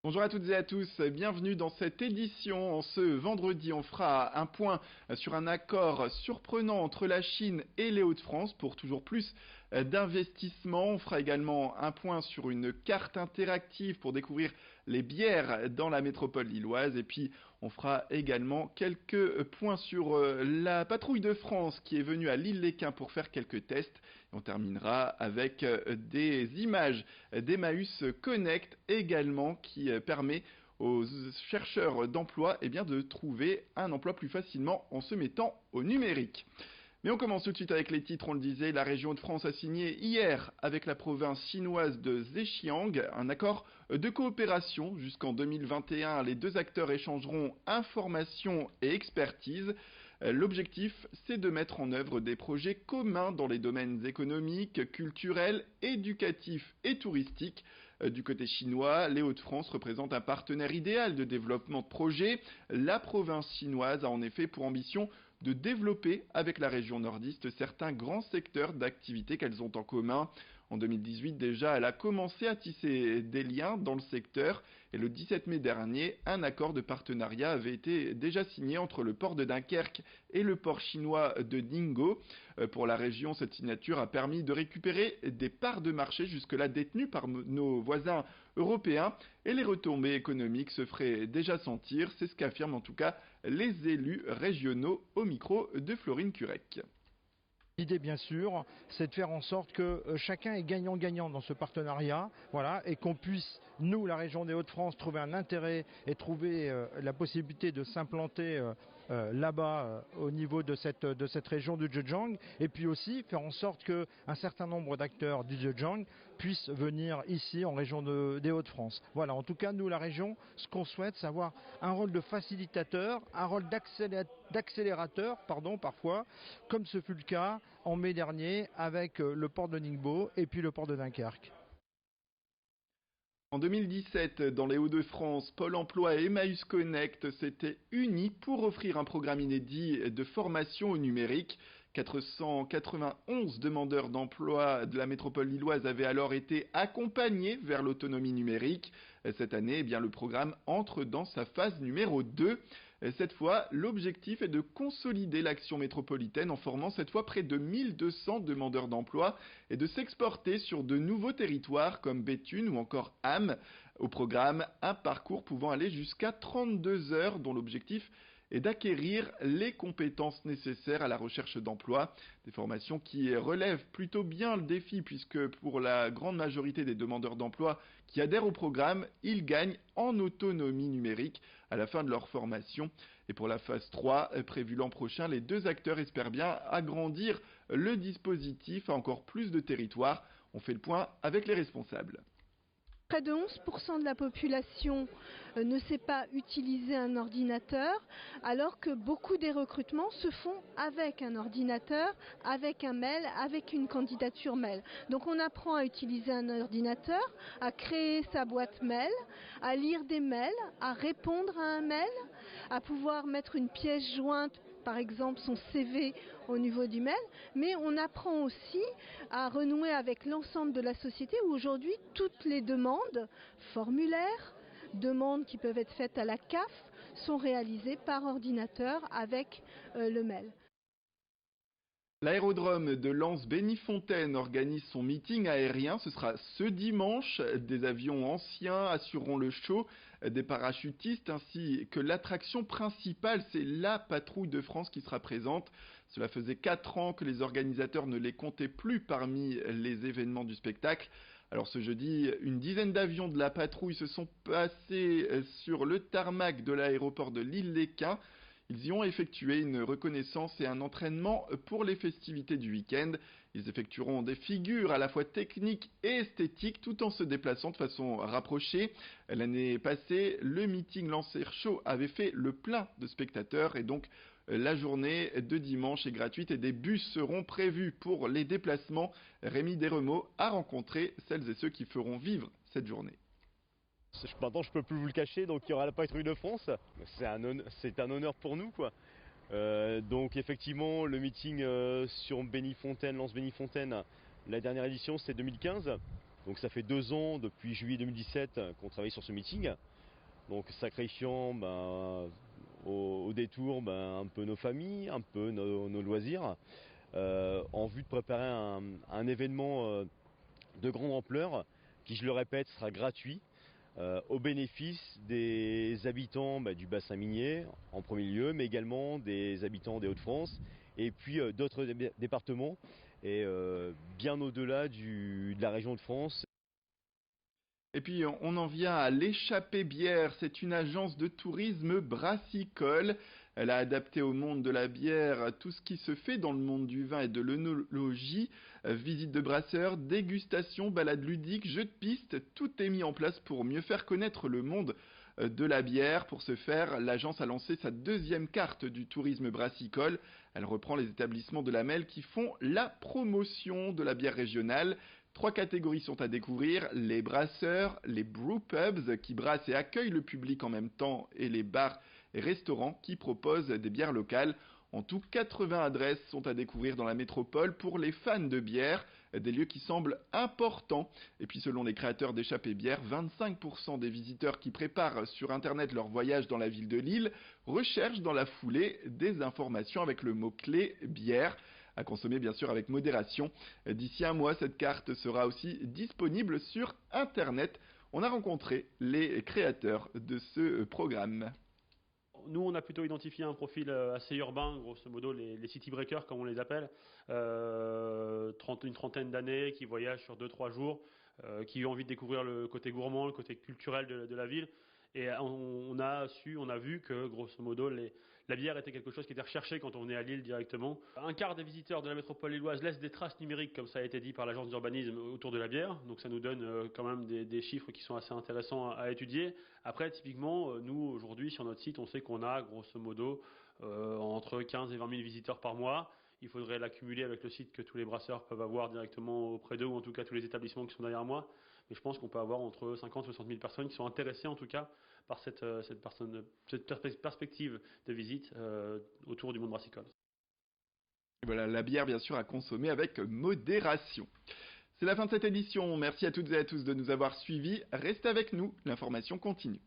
Bonjour à toutes et à tous, bienvenue dans cette édition. En ce vendredi, on fera un point sur un accord surprenant entre la Chine et les Hauts-de-France pour toujours plus d'investissements. On fera également un point sur une carte interactive pour découvrir les bières dans la métropole lilloise. Et puis, on fera également quelques points sur la patrouille de France qui est venue à l'Île-les-Quins pour faire quelques tests. Et on terminera avec des images d'Emmaüs Connect également qui permet aux chercheurs d'emploi de trouver un emploi plus facilement en se mettant au numérique. Mais on commence tout de suite avec les titres, on le disait, la région de France a signé hier avec la province chinoise de Zhejiang un accord de coopération jusqu'en 2021. Les deux acteurs échangeront informations et expertise. L'objectif, c'est de mettre en œuvre des projets communs dans les domaines économiques, culturels, éducatifs et touristiques. Du côté chinois, les Hauts-de-France représentent un partenaire idéal de développement de projets. La province chinoise a en effet pour ambition de développer avec la région nordiste certains grands secteurs d'activité qu'elles ont en commun. En 2018 déjà, elle a commencé à tisser des liens dans le secteur et le 17 mai dernier, un accord de partenariat avait été déjà signé entre le port de Dunkerque et le port chinois de Ningbo. Pour la région, cette signature a permis de récupérer des parts de marché jusque-là détenues par nos voisins européens et les retombées économiques se feraient déjà sentir, c'est ce qu'affirment en tout cas les élus régionaux au micro de Florine Curec. L'idée, bien sûr, c'est de faire en sorte que chacun est gagnant-gagnant dans ce partenariat, voilà, et qu'on puisse, nous, la région des Hauts-de-France, trouver un intérêt et trouver la possibilité de s'implanter là-bas au niveau de cette région du Zhejiang, et puis aussi faire en sorte qu'un certain nombre d'acteurs du Zhejiang puissent venir ici en région des Hauts-de-France. Voilà, en tout cas, nous, la région, ce qu'on souhaite, c'est avoir un rôle de facilitateur, un rôle d'accélérateur, parfois, comme ce fut le cas en mai dernier avec le port de Ningbo et puis le port de Dunkerque. En 2017, dans les Hauts-de-France, Pôle emploi et Emmaüs Connect s'étaient unis pour offrir un programme inédit de formation au numérique. 491 demandeurs d'emploi de la métropole lilloise avaient alors été accompagnés vers l'autonomie numérique. Cette année, le programme entre dans sa phase numéro 2. Cette fois, l'objectif est de consolider l'action métropolitaine en formant cette fois près de 1200 demandeurs d'emploi et de s'exporter sur de nouveaux territoires comme Béthune ou encore Ham. Au programme, un parcours pouvant aller jusqu'à 32 heures dont l'objectif est d'acquérir les compétences nécessaires à la recherche d'emploi. Des formations qui relèvent plutôt bien le défi puisque pour la grande majorité des demandeurs d'emploi qui adhèrent au programme, ils gagnent en autonomie numérique à la fin de leur formation. Et pour la phase 3, prévue l'an prochain, les deux acteurs espèrent bien agrandir le dispositif à encore plus de territoires. On fait le point avec les responsables. Près de 11% de la population ne sait pas utiliser un ordinateur, alors que beaucoup des recrutements se font avec un ordinateur, avec un mail, avec une candidature mail. Donc on apprend à utiliser un ordinateur, à créer sa boîte mail, à lire des mails, à répondre à un mail, à pouvoir mettre une pièce jointe, par exemple son CV au niveau du mail, mais on apprend aussi à renouer avec l'ensemble de la société où aujourd'hui toutes les demandes, formulaires, demandes qui peuvent être faites à la CAF sont réalisées par ordinateur avec le mail. L'aérodrome de Lens-Bénifontaine organise son meeting aérien. Ce sera ce dimanche. Des avions anciens assureront le show des parachutistes ainsi que l'attraction principale, c'est la patrouille de France qui sera présente. Cela faisait 4 ans que les organisateurs ne les comptaient plus parmi les événements du spectacle. Alors ce jeudi, une dizaine d'avions de la patrouille se sont passés sur le tarmac de l'aéroport de l'Île-les-Quins. Ils y ont effectué une reconnaissance et un entraînement pour les festivités du week-end. Ils effectueront des figures à la fois techniques et esthétiques tout en se déplaçant de façon rapprochée. L'année passée, le meeting Lancer Show avait fait le plein de spectateurs et donc la journée de dimanche est gratuite et des bus seront prévus pour les déplacements. Rémi Desremeaux a rencontré celles et ceux qui feront vivre cette journée. Maintenant, je peux plus vous le cacher, donc il y aura la patrouille de France. C'est un honneur pour nous, quoi. Donc effectivement, le meeting sur Bénifontaine, Lens-Bénifontaine, la dernière édition, c'est 2015. Donc ça fait 2 ans, depuis juillet 2017, qu'on travaille sur ce meeting. Donc sacrifiant au détour un peu nos familles, un peu nos loisirs, en vue de préparer un événement de grande ampleur qui, je le répète, sera gratuit au bénéfice des habitants du bassin minier en premier lieu, mais également des habitants des Hauts-de-France et puis d'autres départements et bien au-delà de la région de France. Et puis on en vient à l'échappée bière, c'est une agence de tourisme brassicole. Elle a adapté au monde de la bière tout ce qui se fait dans le monde du vin et de l'œnologie. Visite de brasseurs, dégustation, balades ludiques, jeux de piste, tout est mis en place pour mieux faire connaître le monde de la bière. Pour ce faire, l'agence a lancé sa 2e carte du tourisme brassicole. Elle reprend les établissements de la MEL qui font la promotion de la bière régionale. 3 catégories sont à découvrir, les brasseurs, les brewpubs qui brassent et accueillent le public en même temps et les bars et restaurants qui proposent des bières locales. En tout, 80 adresses sont à découvrir dans la métropole pour les fans de bière, des lieux qui semblent importants. Et puis selon les créateurs d'échappée bière, 25% des visiteurs qui préparent sur internet leur voyage dans la ville de Lille recherchent dans la foulée des informations avec le mot-clé bière. À consommer bien sûr avec modération. D'ici un mois, cette carte sera aussi disponible sur Internet. On a rencontré les créateurs de ce programme. Nous, on a plutôt identifié un profil assez urbain, grosso modo les city breakers comme on les appelle, une trentaine d'années, qui voyagent sur 2-3 jours, qui ont envie de découvrir le côté gourmand, le côté culturel de la ville. Et on a vu que grosso modo la bière était quelque chose qui était recherché quand on venait à Lille directement. Un quart des visiteurs de la métropole lilloise laissent des traces numériques, comme ça a été dit par l'agence d'urbanisme, autour de la bière. Donc ça nous donne quand même des chiffres qui sont assez intéressants à étudier. Après, typiquement, nous aujourd'hui sur notre site, on sait qu'on a grosso modo entre 15 et 20 000 visiteurs par mois. Il faudrait l'accumuler avec le site que tous les brasseurs peuvent avoir directement auprès d'eux, ou en tout cas tous les établissements qui sont derrière moi. Mais je pense qu'on peut avoir entre 50 et 60 000 personnes qui sont intéressées en tout cas par cette perspective de visite autour du monde brassicole. Et voilà, la bière bien sûr à consommer avec modération. C'est la fin de cette édition. Merci à toutes et à tous de nous avoir suivis. Restez avec nous, l'information continue.